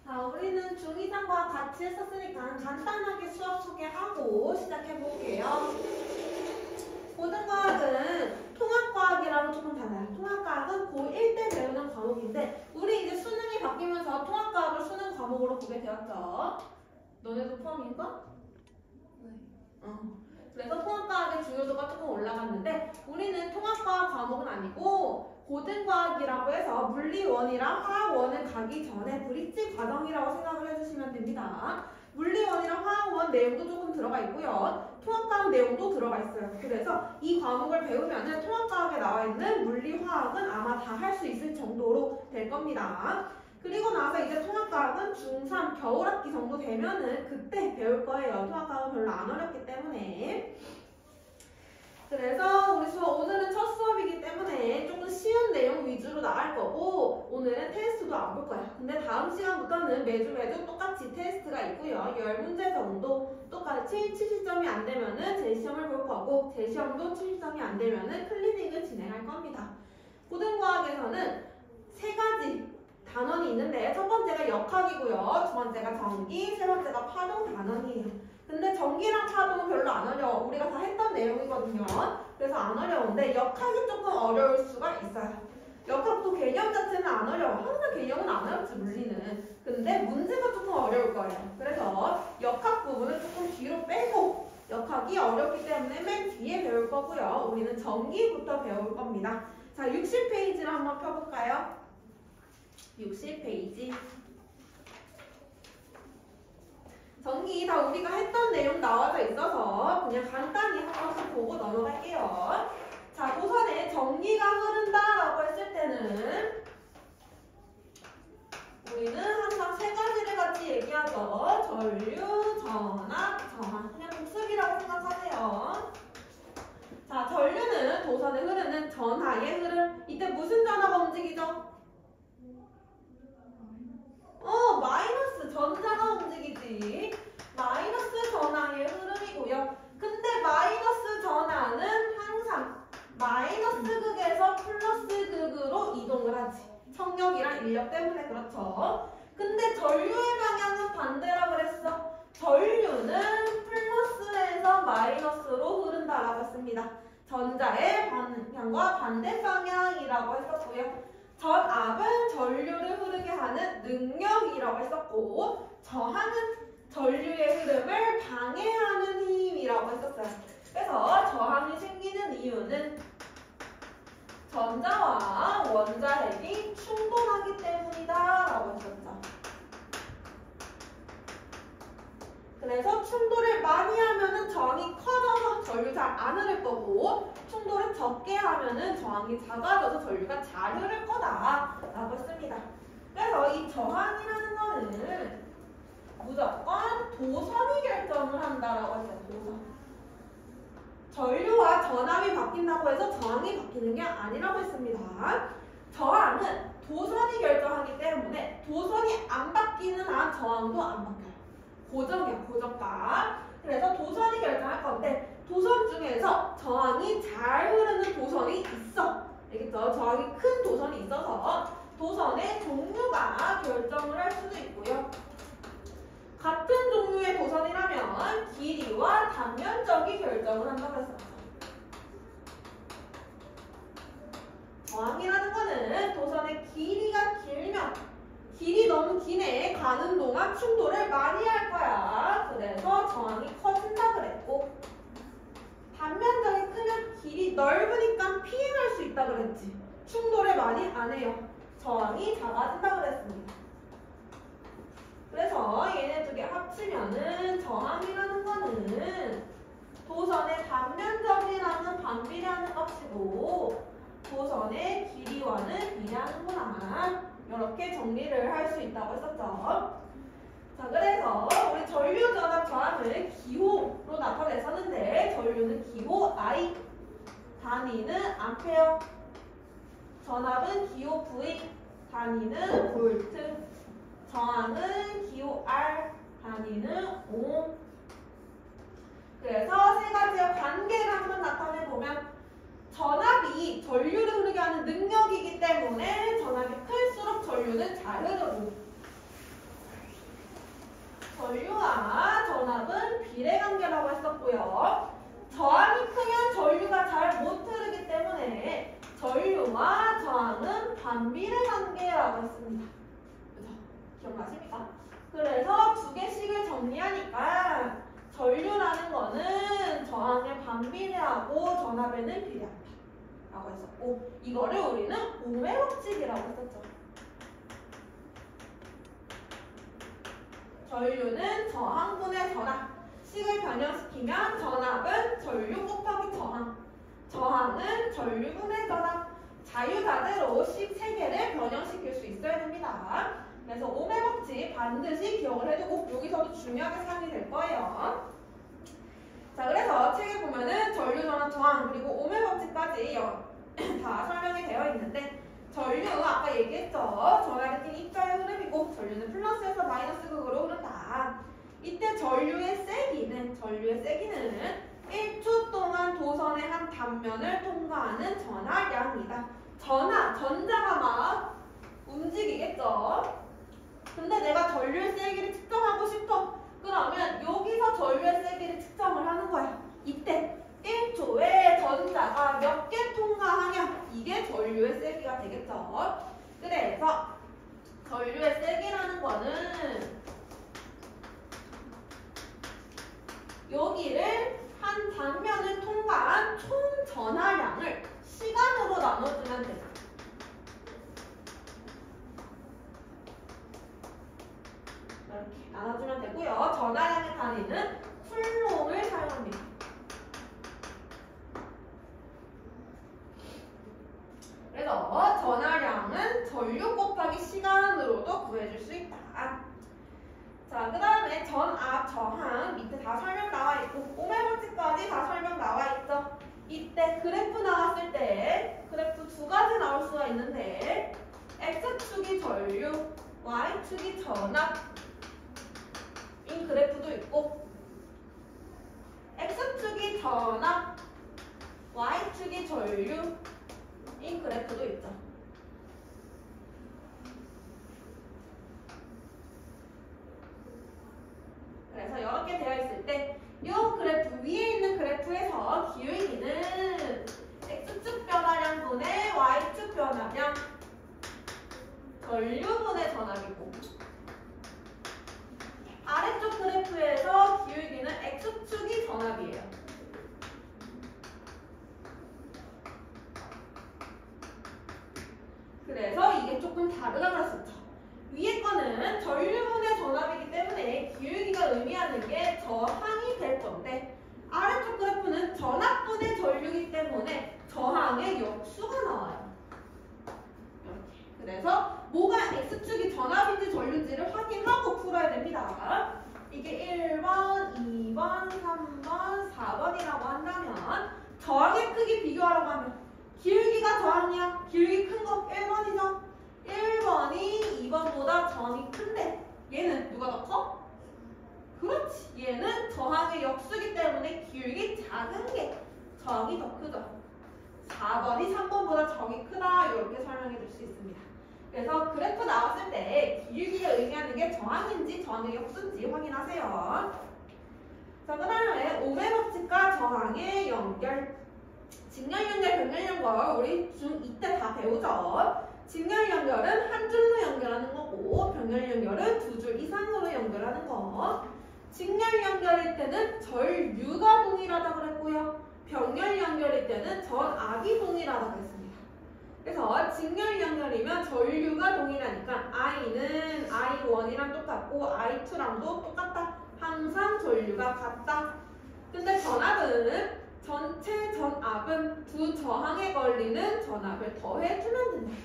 자, 우리는 중2상과 같이 했었으니까 간단하게 수업 소개하고 시작해볼게요. 고등과학은 통합과학이라고 조금 달라요. 통합과학은 고1 때 배우는 과목인데 우리 이제 수능이 바뀌면서 통합과학을 수능 과목으로 보게 되었죠. 너네도 포함인가? 네. 그래서 통합과학의 중요도가 조금 올라갔는데 우리는 통합과학 과목은 아니고 고등과학이라고 해서 물리 1이랑 화학 1을 가기 전에 브릿지 과정이라고 생각을 해주시면 됩니다. 물리 1이랑 화학 1 내용도 조금 들어가 있고요. 통합과학 내용도 들어가 있어요. 그래서 이 과목을 배우면 통합과학에 나와 있는 물리, 화학은 아마 다 할 수 있을 정도로 될 겁니다. 그리고 나서 이제 통합과학은 중3 겨울학기 정도 되면은 그때 배울 거예요. 통합과학은 별로 안 어렵기 때문에. 그래서 우리 수업 오늘은 첫 수업이기 때문에 조금 쉬운 내용 위주로 나갈 거고 오늘은 테스트도 안 볼 거야. 근데 다음 시간부터는 매주 똑같이 테스트가 있고요. 10문제 정도 똑같이 70점이 안 되면은 재시험을 볼 거고 재시험도 70점이 안 되면은 클리닉을 진행할 겁니다. 고등과학에서는 3가지 단원이 있는데 첫 번째가 역학이고요. 두 번째가 전기, 세 번째가 파동 단원이에요. 근데 전기랑 파동은 별로 안 어려워. 우리가 다 했던 내용이거든요. 그래서 안 어려운데 역학이 조금 어려울 수가 있어요. 역학도 개념 자체는 안 어려워. 항상 개념은 안 어렵지 물리는. 근데 문제가 조금 어려울 거예요. 그래서 역학 부분을 조금 뒤로 빼고 역학이 어렵기 때문에 맨 뒤에 배울 거고요. 우리는 전기부터 배울 겁니다. 자, 60페이지를 한번 펴볼까요? 60페이지. 전기 다 우리가 했던 내용 나와져 있어서 그냥 간단히 한 번씩 보고 넘어갈게요. 자, 도선에 전기가 흐른다라고 했을 때는 우리는 항상 3가지를 같이 얘기하죠. 전류, 전압, 저항. 그냥 복습이라고 생각하세요. 자, 전류는 도선에 흐르는 전하의 흐름. 이때 무슨 전하가 움직이죠? 마이너스 전자가 움직이지. 마이너스 전하의 흐름이고요. 근데 마이너스 전하는 항상 마이너스 극에서 플러스 극으로 이동을 하지. 청력이랑 인력 때문에 그렇죠. 근데 전류의 방향은 반대라 그랬어. 전류는 플러스에서 마이너스로 흐른다라고 했습니다. 전자의 방향과 반대 방향이라고 했었고요. 전압은 전류를 흐르게 하는 능력이라고 했었고 저항은 전류의 흐름을 방해하는 힘이라고 했었어요. 그래서 저항이 생기는 이유는 전자와 원자핵이 충돌하기 때문이다 라고 했었죠. 그래서 충돌을 많이 하면은 저항이 커져서 전류 잘 안 흐를 거고 충돌을 적게 하면은 저항이 작아져서 전류가 잘 흐를 거다 라고 했습니다. 그래서 이 저항이라는 거는 무조건 도선이 결정을 한다라고 했어요. 도선. 전류와 전압이 바뀐다고 해서 저항이 바뀌는 게 아니라고 했습니다. 저항은 도선이 결정하기 때문에 도선이 안 바뀌는 한 저항도 안 바뀌어요. 고정이야, 고정값. 그래서 도선이 결정할 건데 도선 중에서 저항이 잘 흐르는 도선이 있어. 알겠죠? 저항이 큰 도선이 있어서 도선의 종류가 결정을 할 수도 있고요. 같은 종류의 도선이라면 길이와 단면적이 결정을 한다고 했어요. 저항이라는 거는 도선의 길이가 길면 길이 너무 기네. 가는 동안 충돌을 많이 할 거야. 그래서 저항이 커진다 그랬고 단면적이 크면 길이 넓으니까 피행할 수 있다 그랬지. 충돌을 많이 안 해요. 저항이 작아진다 그랬습니다. 그래서 얘네 두 개 합치면은 저항이라는 거는 도선의 단면적이라는 반비례하는 값이고 도선의 길이와는 비례하는구나. 이렇게 정리를 할 수 있다고 했었죠. 자, 그래서 우리 전류, 전압, 저항을 기호로 나타냈었는데 전류는 기호 I, 단위는 암페어, 전압은 기호 V, 단위는 볼트, 저항은 기호 R, 단위는 옴. 그래서 3가지의 관계를 한번 나타내보면 전압이 전류를 흐르게 하는 능력이기 때문에 전압이 클수록 전류는 잘 흐르고 전류와 전압은 비례관계라고 했었고요. 저항이 크면 전류가 잘 못 흐르기 때문에 전류와 저항은 반비례관계라고 했습니다. 그죠? 기억나십니까? 그래서 두 개씩을 정리하니까 전류라는 거는 저항에 반비례하고 전압에는 비례한다 라고 했었고, 이거를 우리는 오음의 법칙이라고 했었죠. 전류는 저항분의 전압, 식을 변형시키면 전압은 전류 곱하기 저항, 저항은 전류분의 전압, 자유자재로 식 3개를 변형시킬 수 있어야 됩니다. 그래서 오음의 법칙 반드시 기억을 해두고 여기서도 중요하게 사용이 될 거예요. 자, 그래서 책에 보면은 전류, 전압, 저항 그리고 오음의 법칙까지 다 설명이 되어 있는데, 전류 아까 얘기했죠. 전압이 입자의 흐름이고 전류는 플러스에서 마이너스 극으로 흐른다. 이때 전류의 세기는 1초 동안 도선의 한 단면을 통과하는 전하량이다. 전자가 막 움직이겠죠. 근데 내가 전류의 세기를 측정하고 싶어. 그러면 여기서 전류의 세기를 측정을 하는 거야. 이때 1초에 전자가 몇 개 통과하냐, 이게 전류의 세기가 되겠죠. 그래서 전류의 세기라는 거는 여기를 한 단면을 통과한 총 전하량을 시간으로 나눠주면 되죠. 이렇게 나눠주면 되고요. 전하량의 단위는 쿨롬을 사용합니다. 그래서 전하량은 전류 곱하기 시간으로도 구해줄 수 있다. 자, 그 다음에 전압, 저항 밑에 다 설명 나와 있고 오음의 법칙까지 다 설명 나와 있죠. 이때 그래프 나왔을 때 그래프 두 가지 나올 수가 있는데, X축이 전류, Y축이 전압인 그래프도 있고, X축이 전압, Y축이 전류인 그래프도 있죠. 그래서 이렇게 되어 있을 때 이 그래프 위에 있는 그래프에서 기울기는 X축 변화량분의 Y축 변화량, 전류분의 전압이고, 아래쪽 그래프에서 기울기는 X축이 전압이에요. 그래서 이게 조금 다르다고 했었죠. 위에 거는 전류분의 전압이기 때문에 기울기가 의미하는 게 저항이 될 건데, 아래쪽 그래프는 전압분의 전류이기 때문에 저항의 역수가 나와요. 이렇게. 그래서 뭐가 X축이 전압인지 전류인지를 확인하고 풀어야 됩니다. 이게 1번, 2번, 3번, 4번이라고 한다면 저항의 크기 비교하라고 하면 기울기가 저항이야. 기울기 큰 거 1번이죠. 1번이 2번보다 저항이 큰데 얘는 누가 더 커? 그렇지. 얘는 저항의 역수이기 때문에 기울기 작은 게 저항이 더 크죠. 4번이 3번보다 저항이 크다. 이렇게 설명해 줄 수 있습니다. 그래서 그래프 나왔을 때 기울기가 의미하는 게 저항인지 저항의 역수인지 확인하세요. 자, 그 다음에 오음의 법칙과 저항의 연결. 직렬 연결, 병렬 연결 우리 중2 때 다 배우죠. 직렬 연결은 한 줄로 연결하는 거고, 병렬 연결은 두 줄 이상으로 연결하는 거. 직렬 연결일 때는 전류가 동일하다고 그랬고요. 병렬 연결일 때는 전압이 동일하다고 했습니다. 그래서 직렬 연결이면 전류가 동일하니까 I는 I1이랑 똑같고 I2랑도 똑같다. 항상 전류가 같다. 근데 전압은 전체 전압은 두 저항에 걸리는 전압을 더해주면 된다.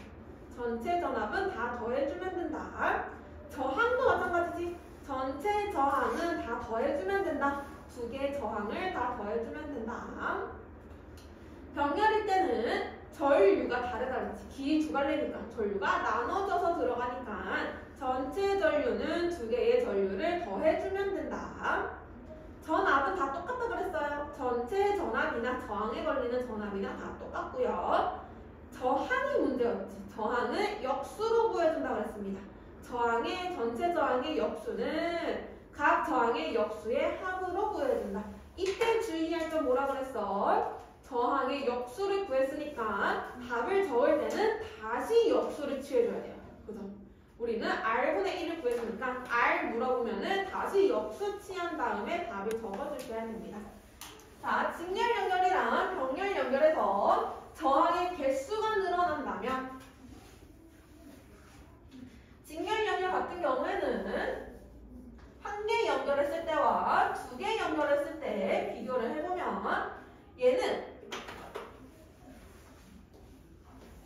전체 전압은 다 더해주면 된다. 저항도 마찬가지지. 전체 저항은 다 더해주면 된다. 두 개의 저항을 다 더해주면 된다. 병렬일 때는 전류가 다르다 그랬지. 기 두 갈래니까 전류가 나눠져서 들어가니까 전체 전류는 두 개의 전류를 더해주면 된다. 전압은 다 똑같다 그랬어요. 전체 전압이나 저항에 걸리는 전압이나 다 똑같고요. 저항이 문제였지. 저항은 역수로 구해준다고 그랬습니다. 전체 저항의 역수는 각 저항의 역수의 합으로 구해준다. 이때 주의할 점 뭐라 그랬어? 저항의 역수를 구했으니까 답을 적을 때는 다시 역수를 취해줘야 돼요. 그죠? 우리는 R분의 1을 구했으니까 R 물어보면은 다시 역수 취한 다음에 답을 적어주셔야 됩니다. 자, 직렬 연결이랑 병렬 연결에서 저항의 개수가 늘어난다면 직렬 연결 같은 경우에는 한 개 연결했을 때와 두 개 연결했을 때 비교를 해보면 얘는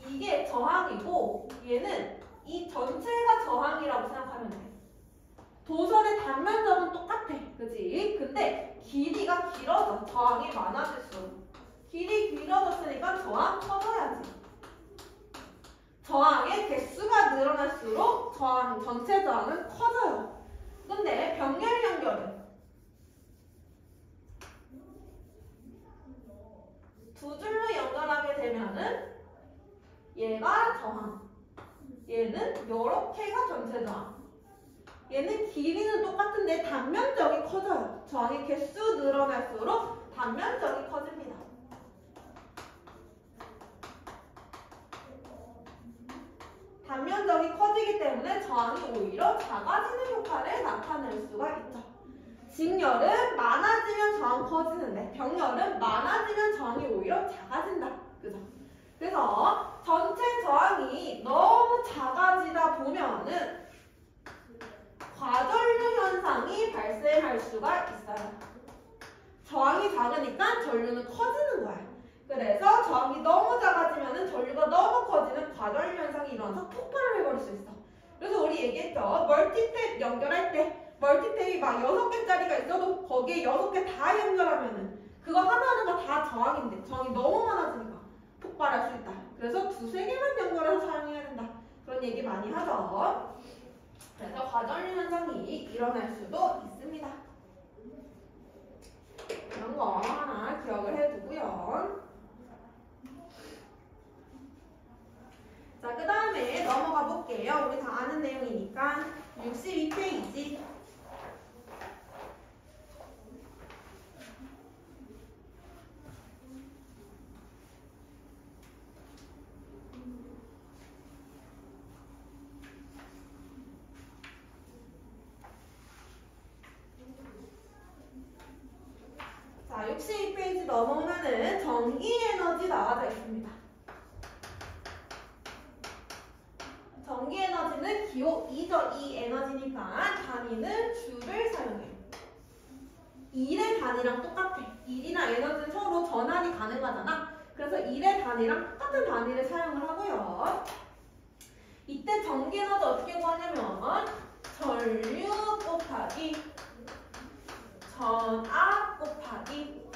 이게 저항이고 얘는 이 전체가 저항이라고 생각하면 돼. 도선의 단면적은 똑같아. 그치? 근데 길이가 길어져. 저항이 많아질수록. 길이 길어졌으니까 저항 커져야지. 저항의 개수가 늘어날수록 저항, 전체 저항은 커져요. 근데 병렬 연결은 두 줄로 연결하게 되면은 얘가 저항, 얘는 요렇게가 전체 저항. 얘는 길이는 똑같은데 단면적이 커져요. 저항의 개수 늘어날수록 단면적이 커집니다. 단면적이 커지기 때문에 저항이 오히려 작아지는 효과를 나타낼 수가 있죠. 직렬은 많아지면 저항 커지는데 병렬은 많아지면 저항이 오히려 작아진다. 그죠? 그래서 전체 저항이 너무 작아지다 보면은 과전류 현상이 발생할 수가 있어요. 저항이 작으니까 전류는 커지는 거야. 그래서 저항이 너무 작아지면 전류가 너무 커지는 과전류 현상이 일어나서 폭발을 해버릴 수 있어. 그래서 우리 얘기했죠. 멀티탭 연결할 때 멀티탭이 막 6개짜리가 있어도 거기에 6개 다 연결하면은 그거 하나하나가 다 저항인데 저항이 너무 많아지니까 폭발할 수 있다. 그래서 2-3개만 연결해서 사용해야 된다. 그런 얘기 많이 하죠. 그래서 과전류 현상이 일어날 수도 있습니다. 이런 거 하나 기억을 해두고요. 자, 그 다음에 넘어가 볼게요. 우리 다 아는 내용이니까 62페이지. 자, 62페이지 넘어오면은 전기 에너지 나와져 있습니다. 전기 에너지는 기호 2죠. 이 에너지니까 단위는 주를 사용해요. 1의 단위랑 똑같아. 1이나 에너지는 서로 전환이 가능하잖아. 그래서 1의 단위랑 똑같은 단위를 사용을 하고요. 이때 전기 에너지 어떻게 구하냐면 전류 곱하기 전압 곱하기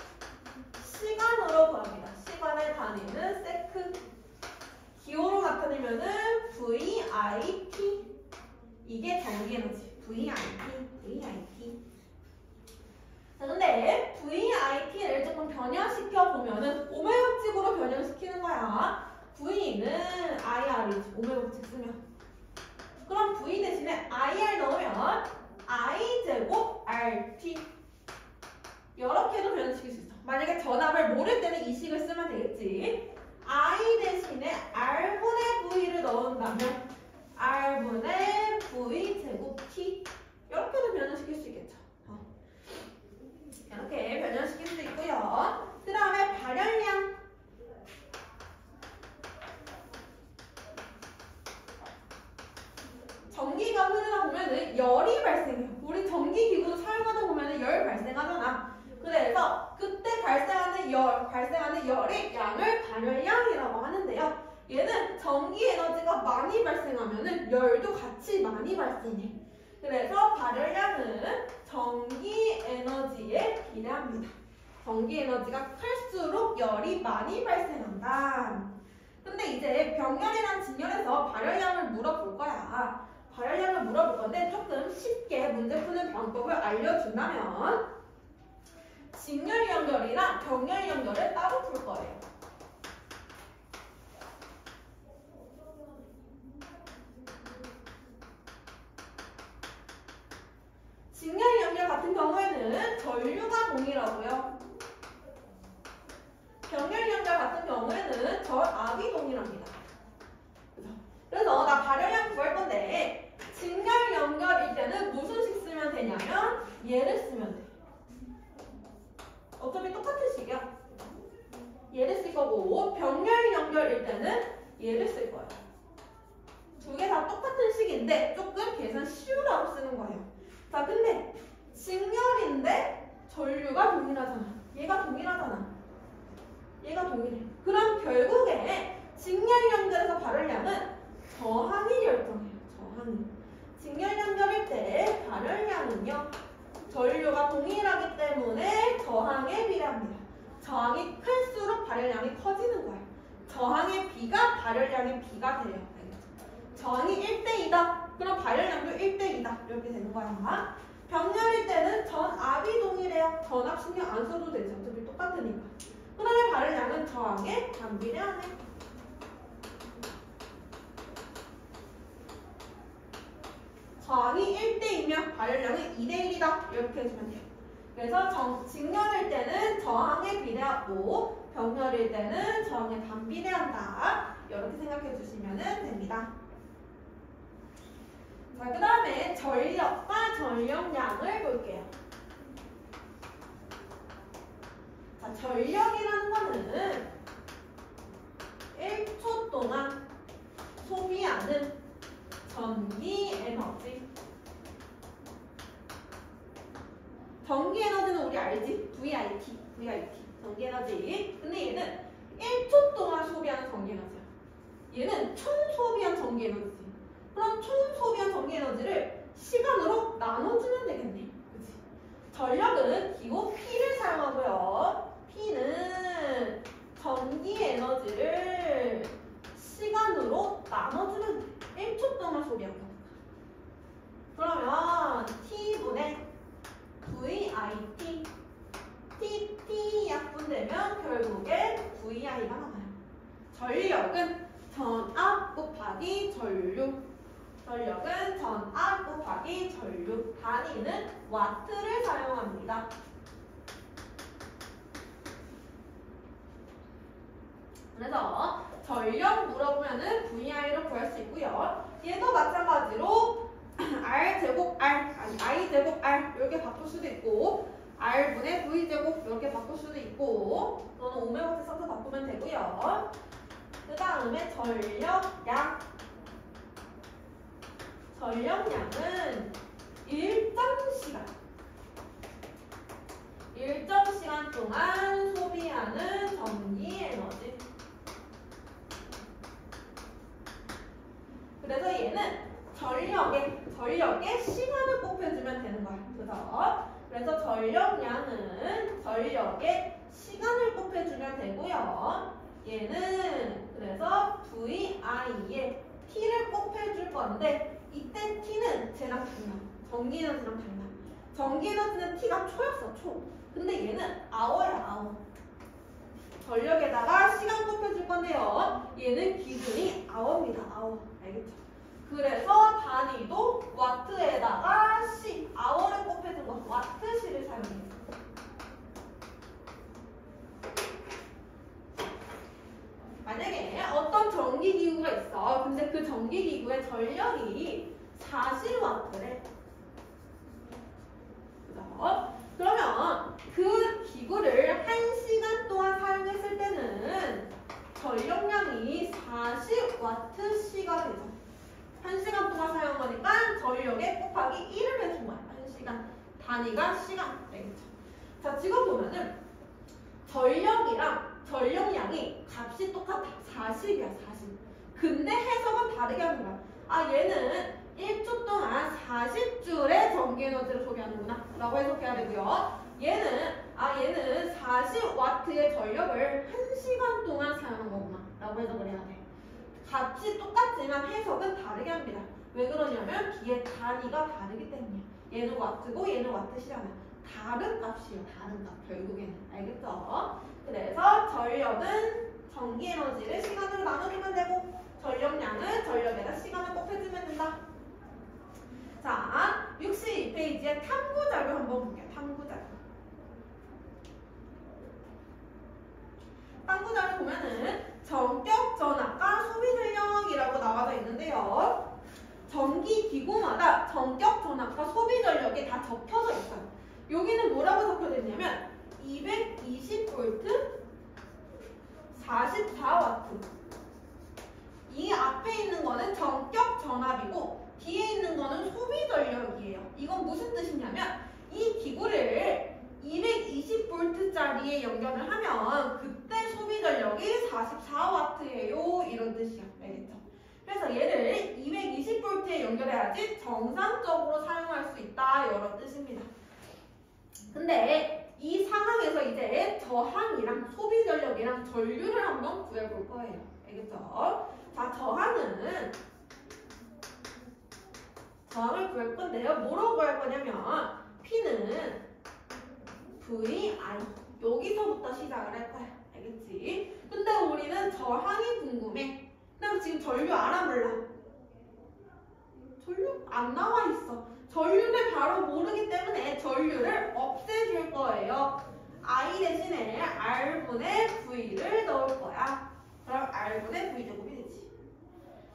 시간으로 구합니다. 시간의 단위는 세크. 기호로 나타내면은 VIT. 이게 전기 에너지. VIT. 자, 근데 VIT를 조금 변형시켜 보면은 오메법칙으로 변형시키는 거야. V는 IR이지. 오메법칙 쓰면. 그럼 V 대신에 IR 넣으면 I 제곱 RT. 이렇게도 변형시킬 수 있어. 만약에 전압을 모를 때는 이 식을 쓰면 되겠지. I 대신에 R분의 V를 넣은다면 R분의 V 제곱 T. 이렇게도 변형시킬 수 있겠죠. 이렇게 변형시킬 수 있고요. 그 다음에 발열량. 전기가 흐르다 보면은 열이 발생해요. 우리 전기기구 사용하다 보면은 열 발생하잖아. 그래서 그때 발생하는 열의 양을 발열량이라고 하는데요. 얘는 전기 에너지가 많이 발생하면은 열도 같이 많이 발생해. 그래서 발열량은 전기 에너지에 비례합니다. 전기 에너지가 클수록 열이 많이 발생한다. 근데 이제 병렬이랑 직렬에서 발열량을 물어볼 거야. 발열량을 물어볼 건데 조금 쉽게 문제 푸는 방법을 알려준다면 직렬 연결이랑 병렬 연결을 따로 풀 거예요. 직렬 때는 전류가 동일하고요. 병렬 연결 같은 경우에는 전압이 동일합니다. 그래서 나 발열량 구할 건데 직렬 연결일 때는 무슨 식 쓰면 되냐면 얘를 쓰면 돼. 어차피 똑같은 식이야. 얘를 쓸 거고 병렬 연결일 때는 얘를 쓸 거야. 두 개 다 똑같은 식인데 조금 계산 쉬우라고 쓰는 거예요. 자, 근데 직렬인데 전류가 동일하잖아. 얘가 동일하잖아. 얘가 동일해. 그럼 결국에 직렬 연결에서 발열량은 저항이 결정해요. 저항이. 직렬 연결일 때 발열량은요. 전류가 동일하기 때문에 저항에 비례합니다. 저항이 클수록 발열량이 커지는 거예요. 저항의 B가 발열량의 B가 돼요. 저항이 1대2다. 그럼 발열량도 1대2다. 이렇게 되는 거야. 병렬일 때는 전압이 동일해요. 전압 신경 안 써도 되죠. 어차피 똑같으니까. 그 다음에 발열량은 저항에 반비례하네. 저항이 1대2면 발열량은 2대1이다. 이렇게 해주면 돼요. 그래서 직렬일 때는 저항에 비례하고 병렬일 때는 저항에 반비례한다. 이렇게 생각해 주시면 됩니다. 자, 그 다음에 전력과 전력량을 볼게요. 자, 전력이라는 거는 1초 동안 소비하는 전기 에너지. 전기 에너지는 우리 알지? VIT. 전기 에너지. 근데 얘는 1초 동안 소비하는 전기 에너지야. 얘는 총 소비한 전기 에너지지. 그럼 총 소비한 전기 에너지를 시간으로 나눠주면 되겠네. 그치? 전력은 기호 P를 사용하고요. P는 전기 에너지를 시간으로 나눠주면 돼. 1초 동안 소비한 거니까. 그러면 T분의 VIT, TT 약분되면 결국에 VI가 나와요. 전력은 전압 곱하기 전류. 전력은 전압 곱하기 전류. 단위는 와트를 사용합니다. 그래서 전력 물어보면은 VI를 구할 수 있고요. 얘도 마찬가지로 R제곱 R, 아니 I제곱 R 이렇게 바꿀 수도 있고 R분의 V제곱 이렇게 바꿀 수도 있고 너는 오메오트 써서 바꾸면 되고요. 그 다음에 전력량. 전력량은 일정 시간 동안 소비하는 전기 에너지. 그래서 얘는 전력의 시간을 곱해주면 되는 거야. 그래서 전력량은 전력의 시간을 곱해주면 되고요. 얘는 그래서 VI에 T를 곱해줄 건데 이때 T는 쟤랑 달라. 전기 에너지랑 달라. 전기 에너지는 T가 초였어, 초. 근데 얘는 아워야, 아워. 전력에다가 시간 곱해줄 건데요. 얘는 기준이 아워입니다, 아워. 알겠죠? 그래서 단위도 와트에다가 시, 아워를 곱해준 거, 와트시를 사용해요. 만약에 어떤 전기기구가 있어. 근데 그 전기기구의 전력이 40W래. 그죠? 그러면 그 기구를 1시간 동안 사용했을 때는 전력량이 40W시가 되죠. 1시간 동안 사용한 거니까 전력에 곱하기 1을 해준 거야. 1시간. 단위가 시간. 알겠죠? 자, 지금 보면은 전력이랑 전력량이 값이 똑같아. 40이야, 40. 근데 해석은 다르게 하는 거야. 아, 얘는 1초 동안 40줄의 전기 에너지를 소비하는구나. 라고 해석해야 되고요. 얘는 40W의 전력을 1시간 동안 사용한 거구나. 라고 해석을 해야 돼. 값이 똑같지만 해석은 다르게 합니다. 왜 그러냐면 뒤에 단위가 다르기 때문이야. 얘는 와트고 얘는 와트시잖아. 다른 값이에요. 다른 값. 결국에는. 알겠죠? 그래서 전력은 전기 에너지를 시간으로 나눠주면 되고 전력량은 전력에다 시간을 곱해주면 된다. 자, 62페이지에 탐구자료 한번 볼게요. 탐구자료. 전기 기구마다 전격 전압과 소비 전력이 다 적혀져 있어요. 여기는 뭐라고 적혀져 있냐면 220V 44W. 이 앞에 있는 거는 전격 전압이고 뒤에 있는 거는 소비 전력이에요. 이건 무슨 뜻이냐면 이 기구를 220V짜리에 연결을 하면 그때 소비 전력이 44W예요. 이런 뜻이야. 알겠죠? 그래서 얘를 220V에 연결해야지 정상적으로 사용할 수 있다. 이런 뜻입니다. 근데 이 상황에서 이제 저항이랑 소비 전력이랑 전류를 한번 구해볼 거예요. 알겠죠? 자, 저항을 구할 건데요. 뭐라고 구할 거냐면 P는 VI 여기서부터 시작을 할 거야. 알겠지? 근데 우리는 저항이 궁금해. 근데 지금 전류 알아 몰라? 전류 안 나와 있어. 전류를 바로 모르기 때문에 전류를 없애줄 거예요. I 대신에 R분의 V를 넣을 거야. 그럼 R분의 V 제곱이 되지.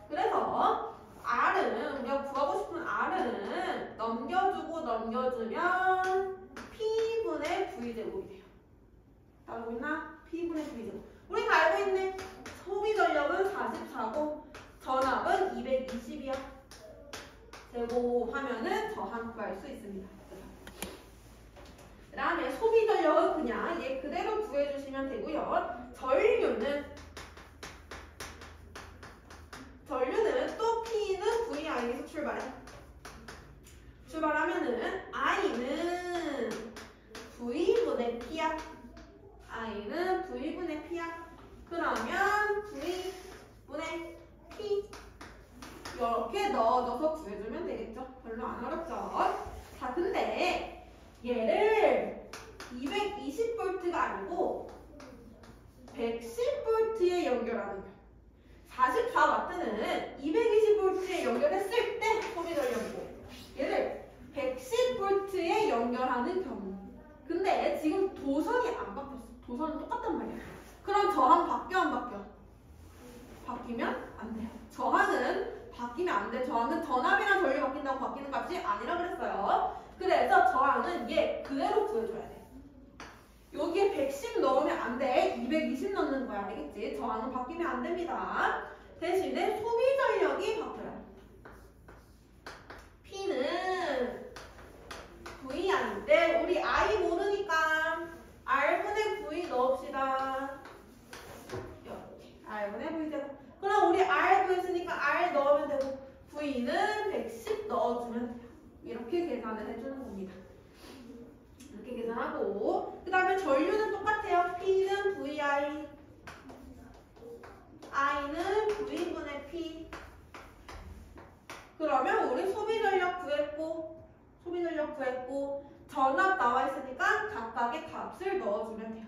그래서 R은 우리가 구하고 싶은 R은 넘겨주고 넘겨주면 P분의 V 제곱이 돼요. 알고 있나? P분의 V 제곱. 우리가 알고 있네. 소비 전력은 44고 전압은 220이야. 제곱하면은 저항 구할 수 있습니다. 그 다음에 소비 전력은 그냥 얘 그대로 구해주시면 되고요. 전류는 또 P는 VI에서 출발해. 출발하면은 I는 V분의 P야. I는 V분의 P야. 그러면 V분의 P 이렇게 넣어줘서 구해주면 되겠죠? 별로 안 어렵죠? 자, 근데 얘를 220V가 아니고 110V에 연결하는 거예요. 44W는 220V에 연결했을 때 소비 전력이고 얘를 110V에 연결하는 경우. 근데 지금 도선이 안 바뀌었어. 도선은 똑같단 말이야. 그럼 저항 바뀌어 안 바뀌어? 바뀌면 안 돼요. 저항은 바뀌면 안 돼. 저항은 전압이랑 전류 바뀐다고 바뀌는 값이 아니라 그랬어요. 그래서 저항은 얘 그대로 구해줘야 돼. 여기에 110 넣으면 안 돼. 220 넣는 거야. 알겠지? 저항은 바뀌면 안 됩니다. 대신에 소비 전력이 바뀌어요. P는 VI인데 우리 I 모르니까 R분의 V 넣읍시다. 이렇게 R분의 V 제곱. 그럼 우리 R 구했으니까 R 넣으면 되고 V는 110 넣어주면 돼요. 이렇게 계산을 해주는 겁니다. 이렇게 계산하고 그 다음에 전류는 똑같아요. P는 VI I는 V분의 P. 그러면 우리 소비 전력 구했고 전압 나와 있으니까 각각의 값을 넣어주면 돼요.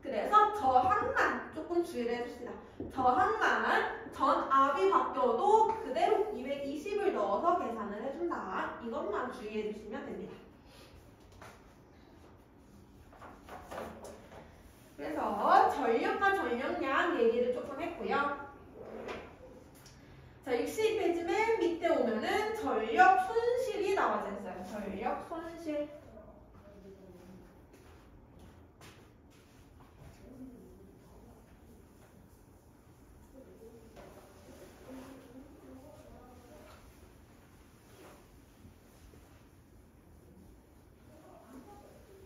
그래서 저항만 조금 주의를 해줍시다. 저항만 전압이 바뀌어도 그대로 220을 넣어서 계산을 해준다. 이것만 주의해 주시면 됩니다. 그래서 전력과 전력량 얘기를 조금 했고요. 자, 62페이지 맨 밑에 오면은 전력 손실이 나와져 있어요. 전력 손실.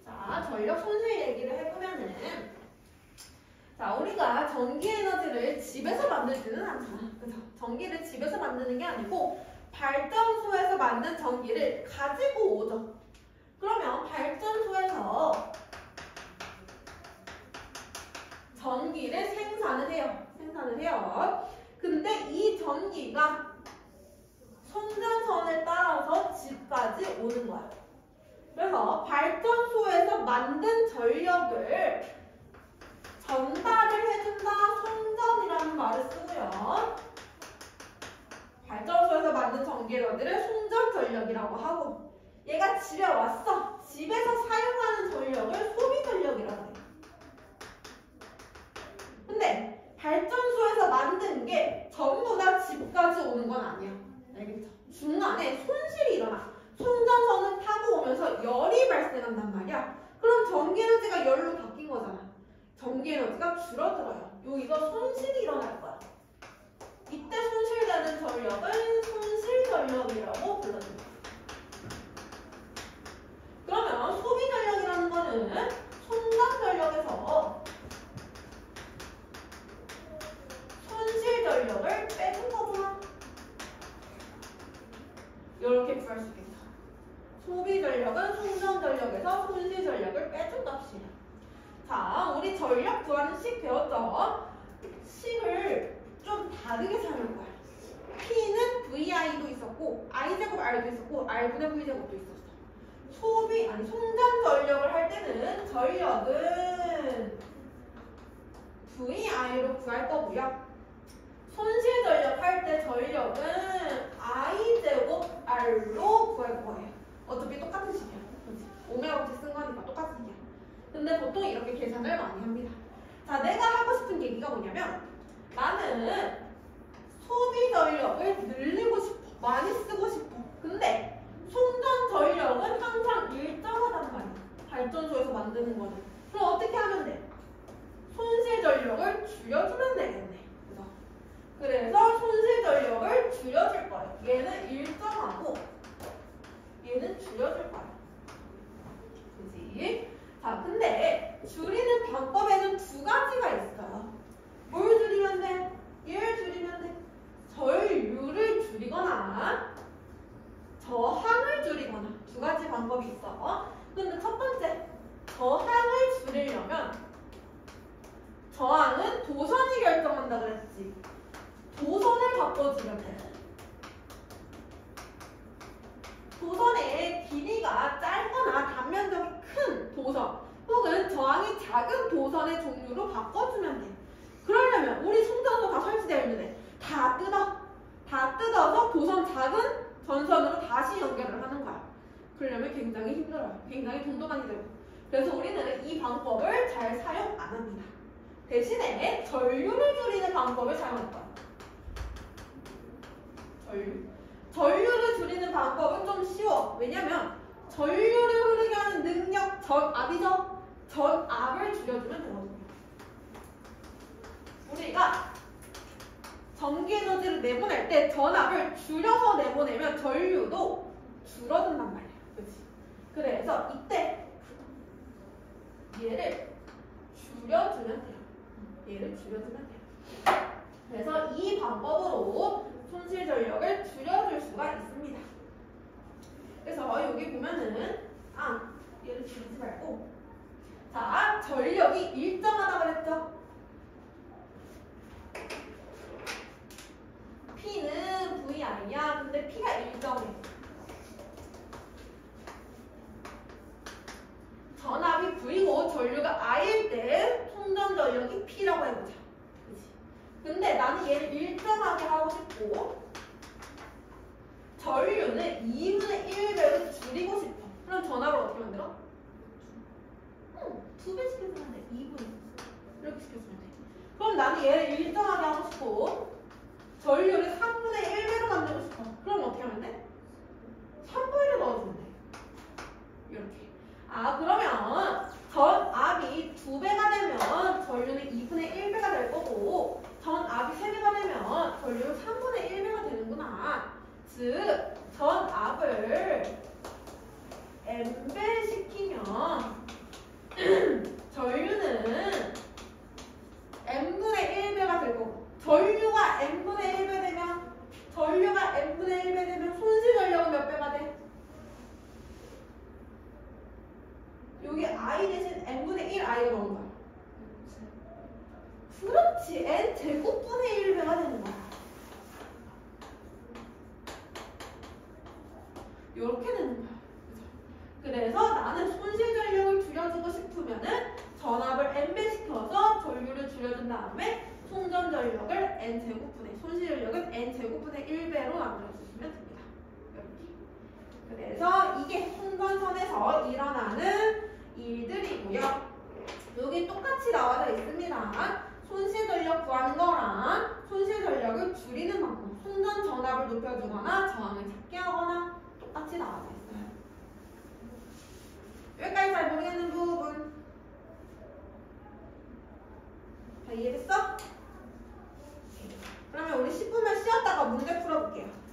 자, 전력 손실 얘기를 해보면은 자, 우리가 전기 에너지를 집에서 만들지는 않잖아. 그죠? 전기를 집에서 만드는 게 아니고 발전소에서 만든 전기를 가지고 오죠. 그러면 발전소에서 전기를 생산을 해요. 근데 이 전기가 송전선을 따라서 집까지 오는 거야. 그래서 발전소에서 만든 전력을 전달을 해준다, 송전이라는 말을 쓰고요. 발전소에서 만든 전기료들을 송전 전력이라고 하고 얘가 집에 왔어. 집에서 사용하는 전력을 소비 전력이라고 해요. 근데 발전소에서 만든 게 전부 다 집까지 오는 건 아니야. 알겠죠? 중간에 손실이 일어나. 송전선을 타고 오면서 열이 발생한단 말이야. 그럼 전기 에너지가 열로 바뀐 거잖아. 전기 에너지가 줄어들어요. 여기서 손실이 일어날 거야. 이때 손실되는 전력을 손실 전력이라고 불러줍니다. 그러면 소비 전력이라는 거는 손전 전력에서 손실 전력을 빼준 거구나. 이렇게 구할 수 있겠다. 소비 전력은 손전 전력에서 손실 전력을 빼준 값이야. 자, 우리 전력 구하는 식 배웠죠? 식을 좀 다르게 사용할 거야. P는 VI도 있었고, I제곱 R도 있었고, R분의 V제곱도 있었어. 손전 전력을 할 때는 전력은 VI로 구할 거고요. 손실 전력 할 때 전력은 I제곱 R로 구할 거예요. 어차피 똑같은 식이야. 그렇지? 오메가 없이 쓴 거니까 똑같은 식이야. 근데 보통 이렇게 계산을 많이 합니다. 자, 내가 하고 싶은 얘기가 뭐냐면 나는 소비 전력을 늘리고 싶어. 많이 쓰고 싶어. 근데 송전 전력은 항상 일정하단 말이야. 발전소에서 만드는 거는. 그럼 어떻게 하면 돼? 손실 전력을 줄여주면 되겠네. 그죠? 그래서 손실 전력을 줄여줄 거예요. 얘는 일정하고 얘는 줄여줄 거야. 그지? 자, 근데 줄이는 방법에는 두 가지가 있어요. 뭘 줄이면 돼? 얘를 줄이면 돼. 전류를 줄이거나 저항을 줄이거나 두 가지 방법이 있어. 근데 첫 번째, 저항을 줄이려면 저항은 도선이 결정한다 그랬지. 도선을 바꿔주면 돼. 도선의 길이가 짧거나 단면적이 큰 도선 혹은 저항이 작은 도선의 종류로 바꿔주면 돼. 그러려면 우리 송전소 다 설치되어 있는데 다 뜯어서 도선 작은 전선으로 다시 연결을 하는 거야. 그러려면 굉장히 힘들어요. 굉장히 돈도 많이 들고. 그래서 우리는 이 방법을 잘 사용 안 합니다. 대신에 전류를 줄이는 방법을 사용할 거야. 전류를 줄이는 방법은 좀 쉬워. 왜냐면 전류를 흐르게 하는 능력 전압이죠. 전압을 줄여주면 되거든요. 우리가 전기 에너지를 내보낼 때 전압을 줄여서 내보내면 전류도 줄어든단 말이야. 그치? 그래서 이때 얘를 줄여주면 돼요. 얘를 줄여주면 돼요. 그래서 이 방법으로 손실 전력을 줄여줄 수가 있습니다. 그래서 여기 보면은 얘를 줄이지 말고 자, 전력이 일정하다 그랬죠? P는 VI야. 근데 P가 일정해. 전압이 V고 전류가 I일 때 송전 전력이 P라고 해보자. 그치? 근데 나는 얘를 일정하게 하고 싶고 전류는 2분의 1배로 줄이고 싶어. 그럼 전압을 어떻게 만들어? 2배 시켜주면 돼. 2분의 이렇게 시켜주면 돼. 그럼 나는 얘를 일정하게 하고 싶고 전류를 3분의 1배로 만들고 싶어. 그럼 어떻게 하면 돼? 3분의 1을 넣어주면 돼. 이렇게. 그러면 전압이 2배가 되면 전류는 2분의 1배가 될 거고 전압이 3배가 되면 전류는 3분의 1배가 되는구나. 즉 전압을 n배 시키면 전류는 n분의 1배가 될 거고 전류가 n분의 1배 되면 손실 전력은 몇 배가 돼? 여기 I 대신 n분의 1 I가 나온 거야. 그렇지. n 제곱분의 1배가 되는 거야. 이렇게 되는 거야. 그래서 나는 손실 전력을 줄여주고 싶으면은 전압을 n배 시켜서 전류를 줄여준 다음에 송전 전력을 n제곱분의 손실 전력은 n제곱분의 1배로 만들어주시면 됩니다. 이렇게. 그래서 이게 송전선에서 일어나는 일들이고요. 여기 똑같이 나와져 있습니다. 손실 전력 구하는 거랑 손실 전력을 줄이는 방법, 송전 전압을 높여주거나 저항을 찾게 하거나 똑같이 나와져 있어요. 여기까지 잘 모르겠는 부분 다 이해됐어? 그러면 우리 10분만 쉬었다가 문제 풀어볼게요.